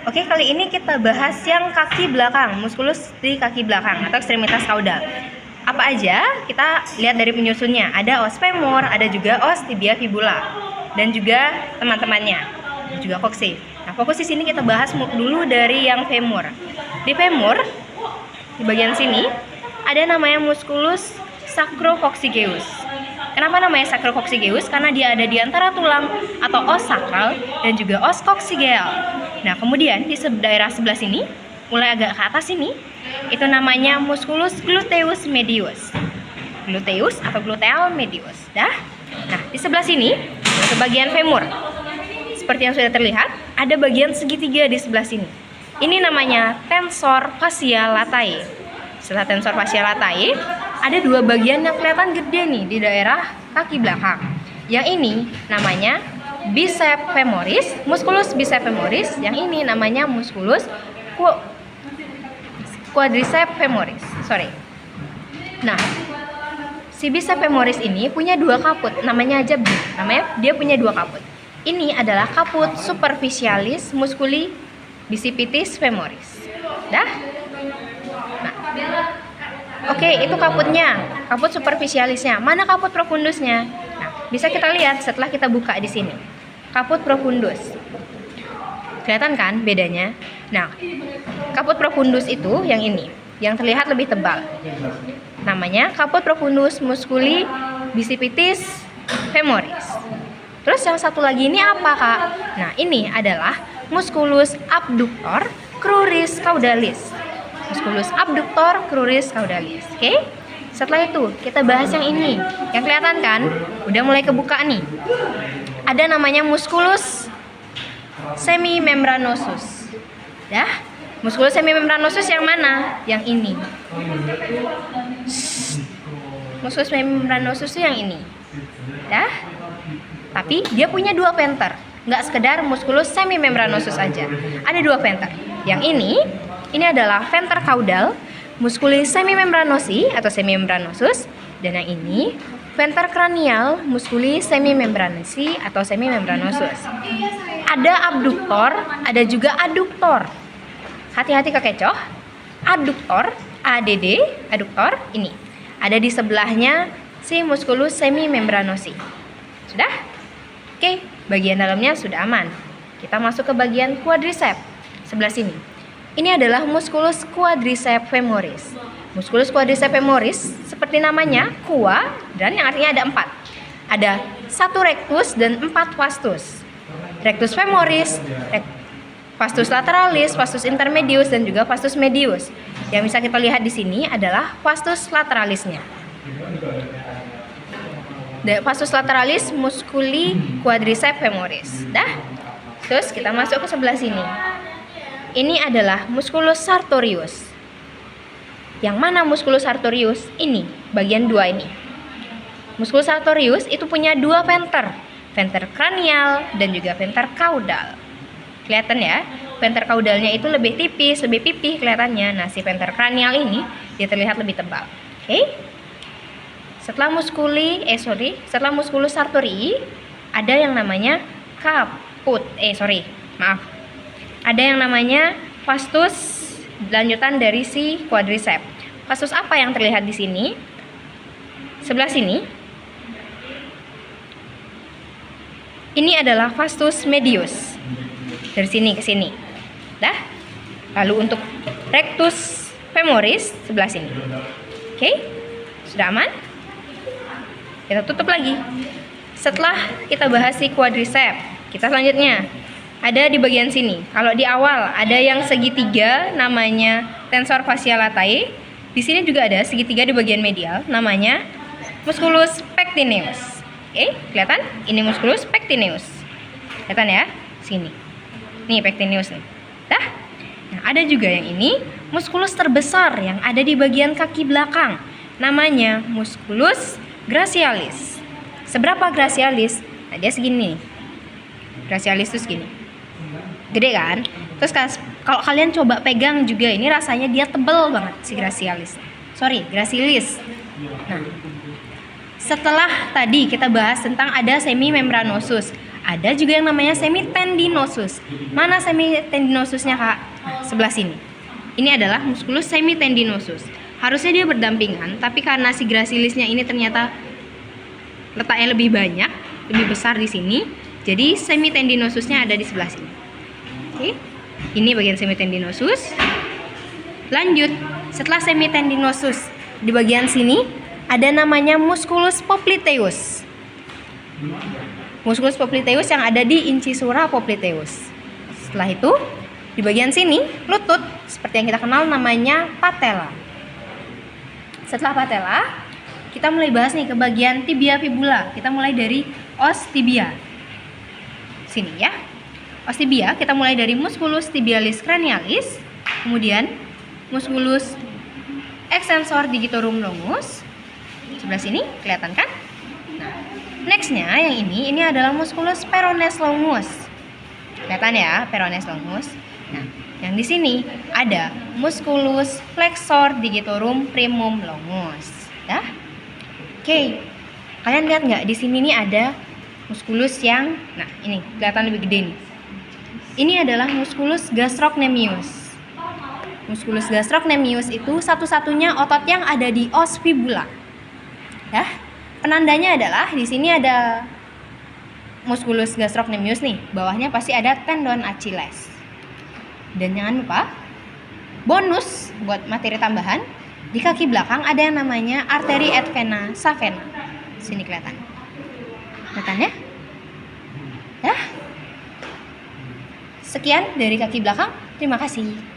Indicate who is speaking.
Speaker 1: Oke, kali ini kita bahas yang kaki belakang, muskulus di kaki belakang atau ekstremitas kaudal. Apa aja? Kita lihat dari penyusunnya. Ada os femur, ada juga os tibia fibula, dan juga teman-temannya, juga coccyx. Nah, fokus di sini kita bahas dulu dari yang femur. Di femur, di bagian sini ada namanya musculus sacrococcygeus. Kenapa namanya sacrococcygeus? Karena dia ada di antara tulang atau os sakral dan juga os coccygeal. Nah, kemudian di daerah sebelah sini, mulai agak ke atas ini, itu namanya musculus gluteus medius. Gluteus atau gluteal medius. Dah. Nah, di sebelah sini, ke bagian femur. Seperti yang sudah terlihat, ada bagian segitiga di sebelah sini. Ini namanya tensor fascia latae. Setelah tensor fascia latae, ada dua bagian yang kelihatan gede nih di daerah kaki belakang. Yang ini namanya bicep femoris, musculus bicep femoris. Yang ini namanya musculus quadriceps femoris. Nah, si bicep femoris ini punya dua kaput, namanya aja dia punya dua kaput. Ini adalah kaput superficialis musculi bicipitis femoris. Dah? Nah, oke, itu kaputnya, kaput superficialisnya. Mana kaput profundusnya? Nah, bisa kita lihat setelah kita buka di sini. Kaput profundus. Kelihatan kan bedanya? Nah, kaput profundus itu yang ini, yang terlihat lebih tebal. Namanya kaput profundus musculi bicipitis femoris. Terus yang satu lagi ini apa, Kak? Nah, ini adalah musculus abductor cruris caudalis. Musculus abductor cruris caudalis. Oke? Setelah itu, kita bahas yang ini. Yang kelihatan kan? Udah mulai kebuka nih. Ada namanya musculus semimembranosus. Dah? Musculus semimembranosus yang mana? Yang ini. Musculus semimembranosus itu yang ini. Dah? Tapi dia punya dua venter. Nggak sekedar musculus semimembranosus aja. Ada dua venter. Yang ini adalah venter caudal musculi semimembranosi atau semimembranosus, dan yang ini venter cranial musculi semimembranosi atau semimembranosus. Ada abduktor, ada juga aduktor. Hati-hati kekecoh. Aduktor, ADD, aduktor ini ada di sebelahnya si musculus semimembranosi. Sudah? Oke, bagian dalamnya sudah aman. Kita masuk ke bagian quadriceps sebelah sini. Ini adalah musculus quadriceps femoris. Musculus quadriceps femoris seperti namanya, qua, dan yang artinya ada 4. Ada 1 rectus dan 4 vastus. Rectus femoris, vastus lateralis, vastus intermedius, dan juga vastus medius. Yang bisa kita lihat di sini adalah vastus lateralisnya. Vastus lateralis musculi quadriceps femoris. Dah? Terus kita masuk ke sebelah sini. Ini adalah musculus sartorius. Yang mana musculus sartorius? Ini, bagian 2 ini. Musculus sartorius itu punya dua venter. Venter cranial dan juga venter caudal. Kelihatan ya? Venter caudalnya itu lebih tipis, lebih pipih kelihatannya. Nah, si venter cranial ini dia terlihat lebih tebal. Oke? Setelah musculus sartorii ada yang namanya ada yang namanya vastus lanjutan dari si quadriceps. Vastus apa yang terlihat di sini? Sebelah sini. Ini adalah vastus medius. Dari sini ke sini. Dah? Lalu untuk rectus femoris sebelah sini. Oke? Sudah aman? Kita tutup lagi. Setelah kita bahas si quadriceps, kita selanjutnya ada di bagian sini. Kalau di awal ada yang segitiga namanya tensor fascia latae. Di sini juga ada segitiga di bagian medial namanya musculus pectineus. Oke, kelihatan? Ini musculus pectineus. Kelihatan ya? Sini. Nih pectineus nih. Dah? Nah, ada juga yang ini musculus terbesar yang ada di bagian kaki belakang. Namanya musculus gracialis. Seberapa gracialis? Nah, dia segini. Gracialis itu segini. Gede kan? Terus kalau kalian coba pegang juga, ini rasanya dia tebel banget si gracialis. Gracilis. Nah, setelah tadi kita bahas tentang ada semimembranosus, Ada juga yang namanya semitendinosus. Mana semitendinosusnya, Kak? Nah, sebelah sini. Ini adalah muskulus semitendinosus. Harusnya dia berdampingan, tapi karena si gracilisnya ini ternyata letaknya lebih banyak, lebih besar di sini, jadi semitendinosusnya ada di sebelah sini. Oke. Ini bagian semitendinosus. Lanjut, setelah semitendinosus, di bagian sini ada namanya musculus popliteus. Musculus popliteus yang ada di incisura popliteus. Setelah itu, di bagian sini, lutut, seperti yang kita kenal namanya patella. Setelah patella, kita mulai bahas nih ke bagian tibia fibula. Kita mulai dari os tibia. Sini ya. Os tibia kita mulai dari musculus tibialis cranialis, kemudian musculus extensor digitorum longus. Sebelah sini kelihatan kan? Nah, nextnya yang ini adalah musculus peroneus longus. Kelihatan ya, peroneus longus. Nah, yang di sini ada musculus flexor digitorum primum longus. Dah? Oke. Kalian lihat nggak di sini nih ada musculus yang, nah ini kelihatan lebih gede nih. Ini adalah musculus gastrocnemius. Musculus gastrocnemius itu satu-satunya otot yang ada di os fibula. Ya, penandanya adalah di sini ada musculus gastrocnemius nih, bawahnya pasti ada tendon Achilles. Dan jangan lupa, bonus buat materi tambahan, di kaki belakang ada yang namanya arteri et vena savena. Sini kelihatan. Kelihatan ya? Ya. Sekian dari kaki belakang. Terima kasih.